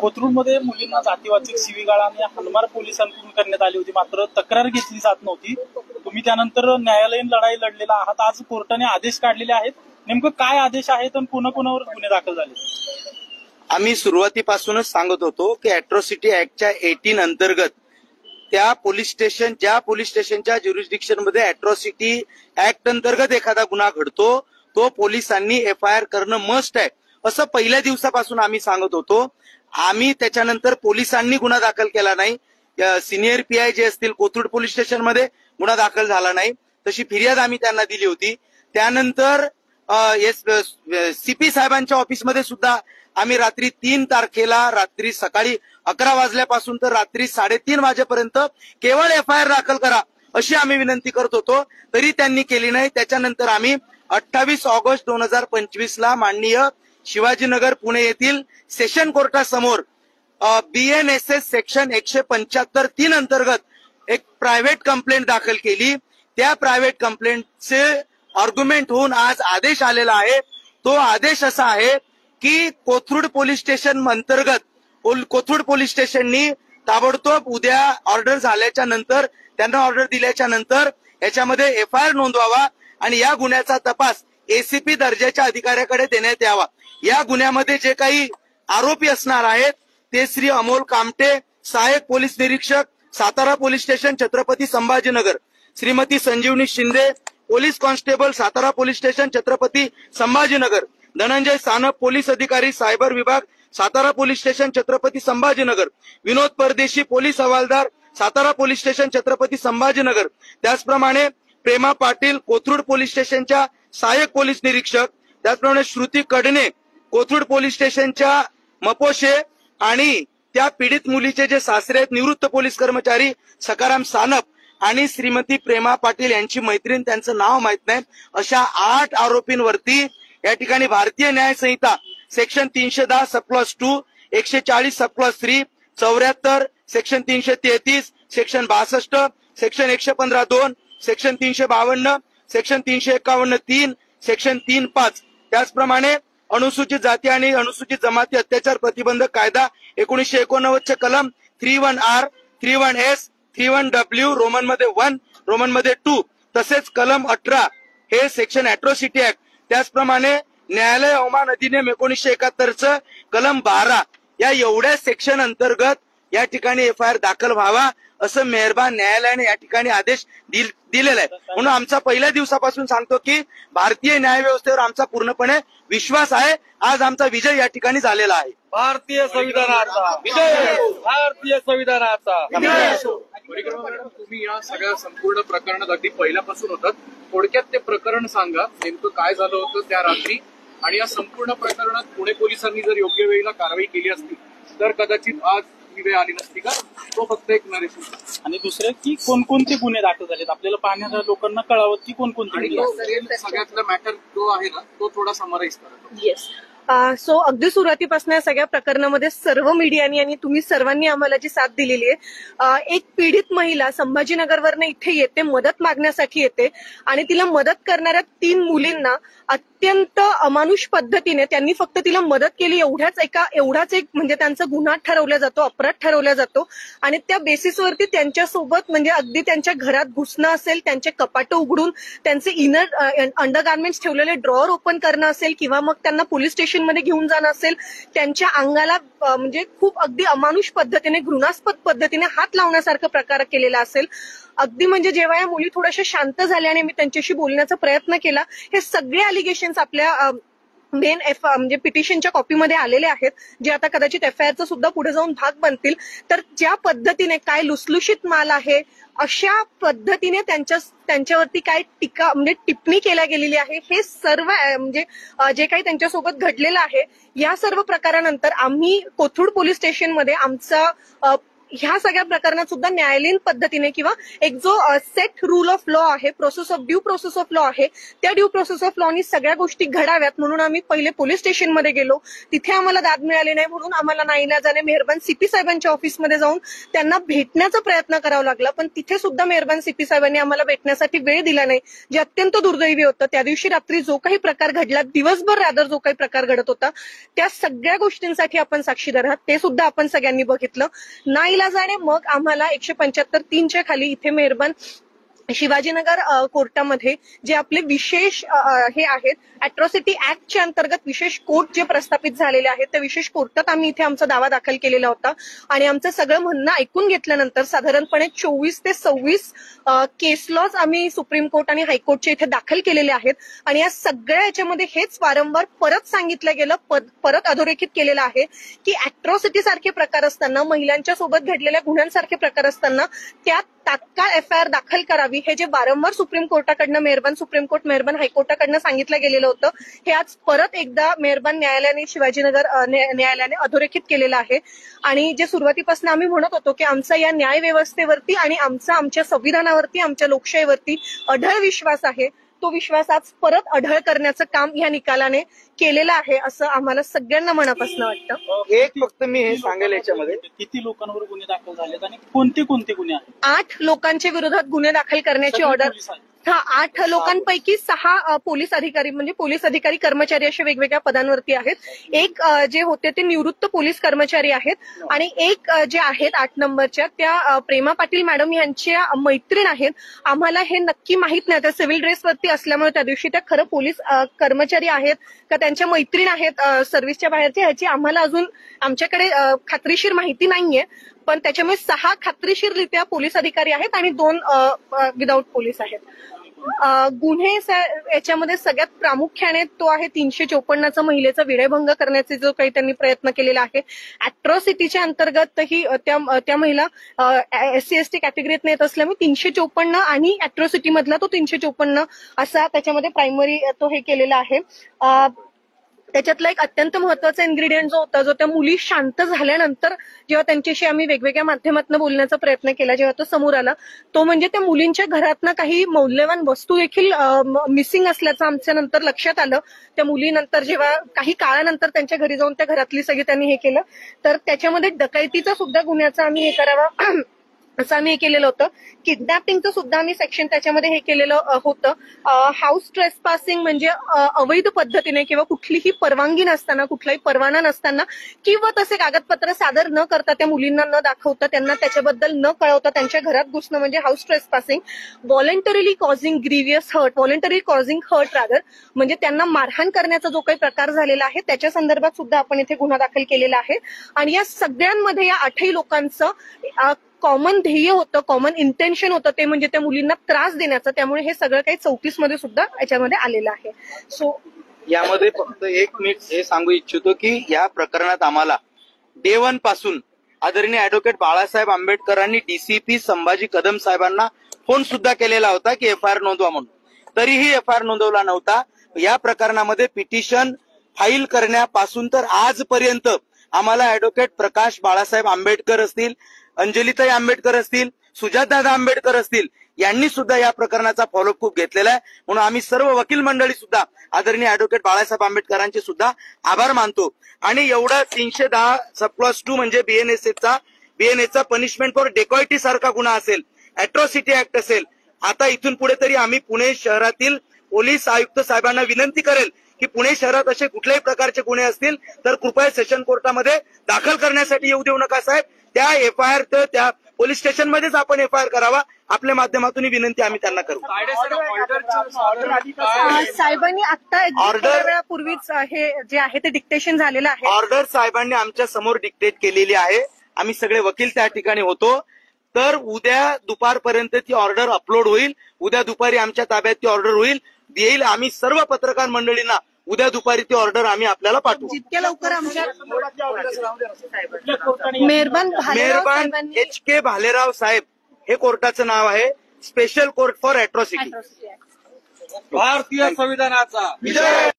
कोथरूडमध्ये मुलींना जातीवाचक शिवीगाळ आणि हाणमार पोलिसांकडून करण्यात आली होती, मात्र तक्रार घेतली जात नव्हती. तुम्ही त्यानंतर न्यायालयीन लढाई लढलेला आहात. आज कोर्टाने आदेश काढलेले आहेत. नेमकं काय आदेश आहेत आणि कोणाकोणावर गुन्हे दाखल झाले? आम्ही सुरुवातीपासूनच सांगत होतो की अॅट्रॉसिटी ऍक्टच्या 18 अंतर्गत त्या ज्या पोलीस स्टेशनच्या ज्युरिस्डिक्शन मध्ये अॅट्रॉसिटी ऍक्ट अंतर्गत एखादा गुन्हा घडतो तो पोलिसांनी FIR करणं मस्ट आहे, असं पहिल्या दिवसापासून आम्ही सांगत होतो. आम्ही त्याच्यानंतर पोलिसांनी गुन्हा दाखल केला नाही. सिनियर PI जे असतील कोथरूड पोलीस स्टेशनमध्ये गुन्हा दाखल झाला नाही, तशी फिर्याद आम्ही त्यांना दिली होती. त्यानंतर CP साहेबांच्या ऑफिसमध्ये सुद्धा आम्ही रात्री 3 तारखेला रात्री सकाळी 11 वाजल्यापासून तर रात्री 3:30 वाजेपर्यंत केवळ FIR दाखल करा अशी आम्ही विनंती करत होतो, तरी त्यांनी केली नाही. त्याच्यानंतर आम्ही 28 ऑगस्ट 2025 ला माननीय शिवाजीनगर पुणे येथील सेशन कोर्टासमोर BNSS सेक्शन 175(3) अंतर्गत एक प्रायव्हेट कंप्लेंट दाखल केली. त्या प्रायव्हेट कंप्लेंटचे आर्ग्युमेंट होऊन आज आदेश आलेला आहे. तो आदेश असा आहे की कोथरूड पोलीस स्टेशन अंतर्गत कोथरूड पोलीस स्टेशननी ताबडतोब उद्या ऑर्डर झाल्याच्या नंतर त्यांना ऑर्डर दिल्याच्या नंतर याच्यामध्ये FIR नोंदवावा आणि या गुन्ह्याचा तपास ACP दर्जाच्या अधिकाऱ्याकडे देण्यात यावा. या गुन्ह्यामध्ये जे काही आरोपी असणार आहेत ते श्री अमोल कामटे, सहाय्यक पोलीस निरीक्षक, Satara police station, Chhatrapati Sambhajinagar, Shrimati Sanjivani Shinde, police constable, Satara police station, Chhatrapati Sambhajinagar, Dhananjay Sanap, police अधिकारी, सायबर विभाग, Satara police station, Chhatrapati Sambhajinagar, Vinod Pardeshi, police हवालदार, सातारा पोलीस स्टेशन, छत्रपती संभाजीनगर. त्याचप्रमाणे प्रेमा पाटील, कोथरूड पोलीस स्टेशनच्या सहाय्यक पोलीस निरीक्षक, त्याचप्रमाणे श्रुती कडणे, कोथरूड पोलीस स्टेशनच्या मपोशे आणि त्या पीडित मुलीचे जे सासरे आहेत निवृत्त पोलीस कर्मचारी सकाराम सानप आणि श्रीमती प्रेमा पाटील यांची मैत्रीण, त्यांचं नाव माहित नाही, अशा 8 आरोपींवरती या ठिकाणी भारतीय न्याय संहिता section 310 subclause 2, 140 subclause 3, 74, section 333, section 62, section 115(2), section 352, section 351(3), section 3(5), त्याचप्रमाणे अनुसूचित जाती आणि अनुसूचित जमाती अत्याचार प्रतिबंधक कायदा 1989 चे कलम 31R, 31S, 31W, रोमन मध्ये 1, रोमन मध्ये 2, तसेच कलम 18 हे सेक्शन अॅट्रॉसिटी ऍक्ट. त्याचप्रमाणे न्यायालय अवमान अधिनियम 1971 कलम 12 या एवढ्या सेक्शन अंतर्गत या ठिकाणी FIR दाखल व्हावा असं मेहरबान न्यायालयाने या ठिकाणी आदेश दिलेला आहे. म्हणून आमचा पहिल्या दिवसापासून सांगतो की भारतीय न्याय व्यवस्थेवर आमचा पूर्णपणे विश्वास आहे. आज आमचा विजय या ठिकाणी झालेला आहे. भारतीय संविधानाचा विजय, भारतीय संविधानाचा विजय. तुम्ही या सगळ्या संपूर्ण प्रकरणात अगदी पहिल्यापासून होतात, थोडक्यात ते प्रकरण सांगा, नेमकं काय झालं होतं त्या रात्री, आणि या संपूर्ण प्रकरणात पुणे पोलिसांनी जर योग्य वेळेला कारवाई केली असती तर कदाचित आज ही वेळ आली नसती का? तो फक्त एक नरेशन. आणि दुसरे की कोणकोणते गुन्हे दाखल झालेत आपल्याला पाहणाऱ्या लोकांना कळावं की कोणकोणते. सगळ्यातला मॅटर जो आहे ना तो थोडा समराईज करा. येस. सो अगदी सुरुवातीपासून या सगळ्या प्रकरणामध्ये सर्व मीडियानी आणि तुम्ही सर्वांनी आम्हाला जी साथ दिलेली आहे, एक पीडित महिला संभाजीनगरवरनं इथे येते, मदत मागण्यासाठी येते आणि तिला मदत करणाऱ्या 3 मुलींना अत्यंत अमानुष पद्धतीने त्यांनी फक्त तिला मदत केली एवढाच एक म्हणजे त्यांचा गुन्हा ठरवला जातो, अपराध ठरवला जातो आणि त्या बेसिसवरती त्यांच्यासोबत म्हणजे अगदी त्यांच्या घरात घुसणं असेल, त्यांचे कपाटं उघडून त्यांचे अंडरगार्मेंट्स ठेवलेले ड्रॉअर ओपन करणं असेल किंवा मग त्यांना पोलीस स्टेशनमध्ये घेऊन जाणं असेल, त्यांच्या अंगाला म्हणजे खूप अगदी अमानुष पद्धतीने घृणास्पद पद्धतीने हात लावण्यासारखा प्रकार केलेला असेल. अगदी म्हणजे जेव्हा या मुली थोड्याशा शांत झाल्या आणि मी त्यांच्याशी बोलण्याचा प्रयत्न केला, हे सगळे अलिगेशन्स आपल्या मेन म्हणजे पिटिशनच्या कॉपीमध्ये आलेले आहेत, जे आता कदाचित FIRचा सुद्धा पुढे जाऊन भाग बनतील. तर ज्या पद्धतीने काय लुसलुशीत माल आहे अशा पद्धतीने त्यांच्यावरती काय टीका म्हणजे टिप्पणी केल्या गेलेली आहे, हे सर्व म्हणजे जे काही त्यांच्यासोबत घडलेलं आहे या सर्व प्रकारानंतर आम्ही कोथरूड पोलीस स्टेशनमध्ये आमचा ह्या सगळ्या प्रकरणात सुद्धा न्यायालयीन पद्धतीने किंवा एक जो सेट रूल ऑफ लॉ आहे, ड्यू प्रोसेस ऑफ लॉ आहे, त्या ड्यू प्रोसेस ऑफ लॉनी सगळ्या गोष्टी घडाव्यात म्हणून आम्ही पहिले पोलीस स्टेशनमध्ये गेलो. तिथे आम्हाला दाद मिळाली नाही म्हणून आम्हाला नाईलाजाने मेहरबान सीपी साहेबांच्या ऑफिसमध्ये जाऊन त्यांना भेटण्याचा प्रयत्न करावा लागला. पण तिथे सुद्धा मेहरबान सीपी साहेबांनी आम्हाला भेटण्यासाठी वेळ दिला नाही, जे अत्यंत दुर्दैवी होतं. त्या दिवशी रात्री जो काही प्रकार घडला, दिवसभर रादर जो काही प्रकार घडत होता, त्या सगळ्या गोष्टींसाठी आपण साक्षीदार आहात. ते सुद्धा आपण सगळ्यांनी बघितलं. नाईलाजाने मग आम्हाला 175(3) खाली इथे मेहरबान शिवाजीनगर कोर्टामध्ये जे आपले विशेष हे आहेत, अॅट्रॉसिटी ऍक्टच्या अंतर्गत विशेष कोर्ट जे प्रस्थापित झालेले आहेत, त्या विशेष कोर्टात आम्ही इथे आमचा दावा दाखल केलेला होता. आणि आमचं सगळं म्हणणं ऐकून घेतल्यानंतर साधारणपणे 24 ते 26 केस लॉज आम्ही सुप्रीम कोर्ट आणि हायकोर्टच्या इथे दाखल केलेले आहेत. आणि या सगळ्या याच्यामध्ये हेच वारंवार परत सांगितलं गेलं, परत अधोरेखित केलेलं आहे की अॅट्रॉसिटी सारखे प्रकार असताना, महिलांच्या सोबत घडलेल्या गुन्ह्यांसारखे प्रकार असताना त्यात तात्काळ FIR दाखल करावी, हे जे वारंवार सुप्रीम कोर्टाकडनं, मेहरबान सुप्रीम कोर्ट, मेहरबान हायकोर्टाकडनं सांगितलं गेलेलं होतं, हे आज परत एकदा मेहरबान न्यायालयाने, शिवाजीनगर न्यायालयाने अधोरेखित केलेलं आहे. आणि जे सुरुवातीपासून आम्ही म्हणत होतो की आमचा या न्याय व्यवस्थेवरती आणि आमच्या संविधानावरती, आमच्या लोकशाहीवरती अढळ विश्वास आहे, तो विश्वास आज परत अढळ करण्याचं काम या निकालाने केलेलं आहे, असं आम्हाला सगळ्यांना मनापासून वाटतं. एक फक्त मी हे सांगेल, याच्यामध्ये किती लोकांवर गुन्हे दाखल झालेत आणि कोणते कोणते गुन्हे आहेत? 8 लोकांच्या विरोधात गुन्हे दाखल करण्याची ऑर्डर. 8 लोकांपैकी 6 पोलीस अधिकारी, म्हणजे पोलीस अधिकारी कर्मचारी असे वेगवेगळ्या पदांवरती आहेत. एक जे होते ते निवृत्त पोलीस कर्मचारी आहेत आणि एक जे आहेत 8 नंबरच्या, त्या प्रेमा पाटील मॅडम यांच्या मैत्रीण आहेत. आम्हाला हे नक्की माहित नाही, त्या सिव्हिल ड्रेसवरती असल्यामुळे त्या दिवशी त्या खरं पोलीस कर्मचारी आहेत का त्यांच्या मैत्रीण आहेत सर्व्हिसच्या बाहेरच्या, ह्याची आम्हाला अजून आमच्याकडे खात्रीशीर माहिती नाहीये. पण त्याच्यामुळे 6 खात्रीशीररित्या पोलीस अधिकारी आहेत आणि 2 विदाऊट पोलीस आहेत. गुन्हे याच्यामध्ये सगळ्यात प्रामुख्याने तो आहे 354चा महिलेचा विनयभंग करण्याचा जो काही त्यांनी प्रयत्न केलेला आहे. अॅट्रॉसिटीच्या अंतर्गतही त्या महिला SC/ST कॅटेगरीत येत असल्यामुळे 354 आणि अॅट्रॉसिटी मधला तो 354 असा त्याच्यामध्ये प्रायमरी तो हे केलेला आहे. त्याच्यातला एक अत्यंत महत्वाचा इन्ग्रेडियंट जो होता, जो त्या मुली शांत झाल्यानंतर जेव्हा त्यांच्याशी आम्ही वेगवेगळ्या माध्यमातून बोलण्याचा प्रयत्न केला, जेव्हा तो समोर आला, तो म्हणजे त्या मुलींच्या घरातनं काही मौल्यवान वस्तू देखील मिसिंग असल्याचं आमच्या नंतर लक्षात आलं. त्या मुलीनंतर जेव्हा काही काळानंतर त्यांच्या घरी जाऊन त्या घरातली सगळी त्यांनी हे केलं, तर त्याच्यामध्ये डकैतीचा सुद्धा गुन्ह्याचा आम्ही हे करावा असं आम्ही हे केलेलं होतं. किडनॅपिंगचं सुद्धा आम्ही सेक्शन त्याच्यामध्ये हे केलेलं होतं. हाऊस ट्रेसपासिंग म्हणजे अवैध पद्धतीने किंवा कुठलीही परवानगी नसताना, कुठलाही परवाना नसताना किंवा तसे कागदपत्र सादर न करता, त्या मुलींना न दाखवता, त्यांना त्याच्याबद्दल न कळवता त्यांच्या घरात घुसणं म्हणजे house trespassing. Voluntarily causing grievous hurt, voluntary causing hurt rather, म्हणजे त्यांना मारहाण करण्याचा जो काही प्रकार झालेला आहे त्याच्या संदर्भात सुद्धा आपण इथे गुन्हा दाखल केलेला आहे. आणि या सगळ्यांमध्ये या 8 लोकांचं कॉमन ध्येय होतं, कॉमन इंटेन्शन होतं, ते म्हणजे त्या मुलींना त्रास देण्याचं. त्यामुळे हे सगळं काही 34 मध्ये सुद्धा याच्यामध्ये आलेलं आहे. सो यामध्ये फक्त एक मिनिट हे सांगू इच्छितो की या प्रकरणात आम्हाला डे 1 पासून आदरणीय ऍडव्होकेट बाळासाहेब आंबेडकरांनी DCP संभाजी कदम साहेबांना फोन सुद्धा केलेला होता की FIR नोंदवा म्हणून, तरीही FIR नोंदवला नव्हता. या प्रकरणामध्ये पिटिशन फाईल करण्यापासून तर आजपर्यंत आम्हाला ऍडव्होकेट प्रकाश बाळासाहेब आंबेडकर असतील, अंजलीताई आंबेडकर असतील, सुजातदादा आंबेडकर असतील, यांनी सुद्धा या प्रकरणाचा फॉलोअप खूप घेतलेला आहे. म्हणून आम्ही सर्व वकील मंडळी सुद्धा आदरणीय ऍडव्होकेट बाळासाहेब आंबेडकरांचे सुद्धा आभार मानतो. आणि एवढा 310 सबक्लॉज 2 म्हणजे BNAचा पनिशमेंट फॉर डेकॉइटी सारखा गुन्हा असेल, अॅट्रॉसिटी ऍक्ट असेल. आता इथून पुढे तरी आम्ही पुणे शहरातील पोलीस आयुक्त साहेबांना विनंती करेल की पुणे शहरात असे कुठल्याही प्रकारचे गुन्हे असतील तर कृपया सेशन कोर्टामध्ये दाखल करण्यासाठी येऊ देऊ नका साहेब. त्या FIR तर त्या पोलीस स्टेशनमध्येच आपण FIR करावा. आपल्या माध्यमातून विनंती आम्ही त्यांना करू. साहेबांनी आता ऑर्डर वेळापूर्वीच हे जे आहे ते डिक्टेशन झालेलं आहे. ऑर्डर साहेबांनी आमच्या समोर डिक्टेट केलेली आहे. आम्ही सगळे वकील त्या ठिकाणी होतो. तर उद्या दुपारपर्यंत ती ऑर्डर अपलोड होईल. उद्या दुपारी आमच्या ताब्यात ती ऑर्डर येईल. आम्ही सर्व पत्रकार मंडळींना उद्या दुपारी ती ऑर्डर आम्ही आपल्याला पाठवू. जितक्या लवकर आमच्या मेहरबान HK भालेराव साहेब हे कोर्टाचं नाव आहे, स्पेशल कोर्ट फॉर अॅट्रॉसिटी. भारतीय संविधानाचा विजय.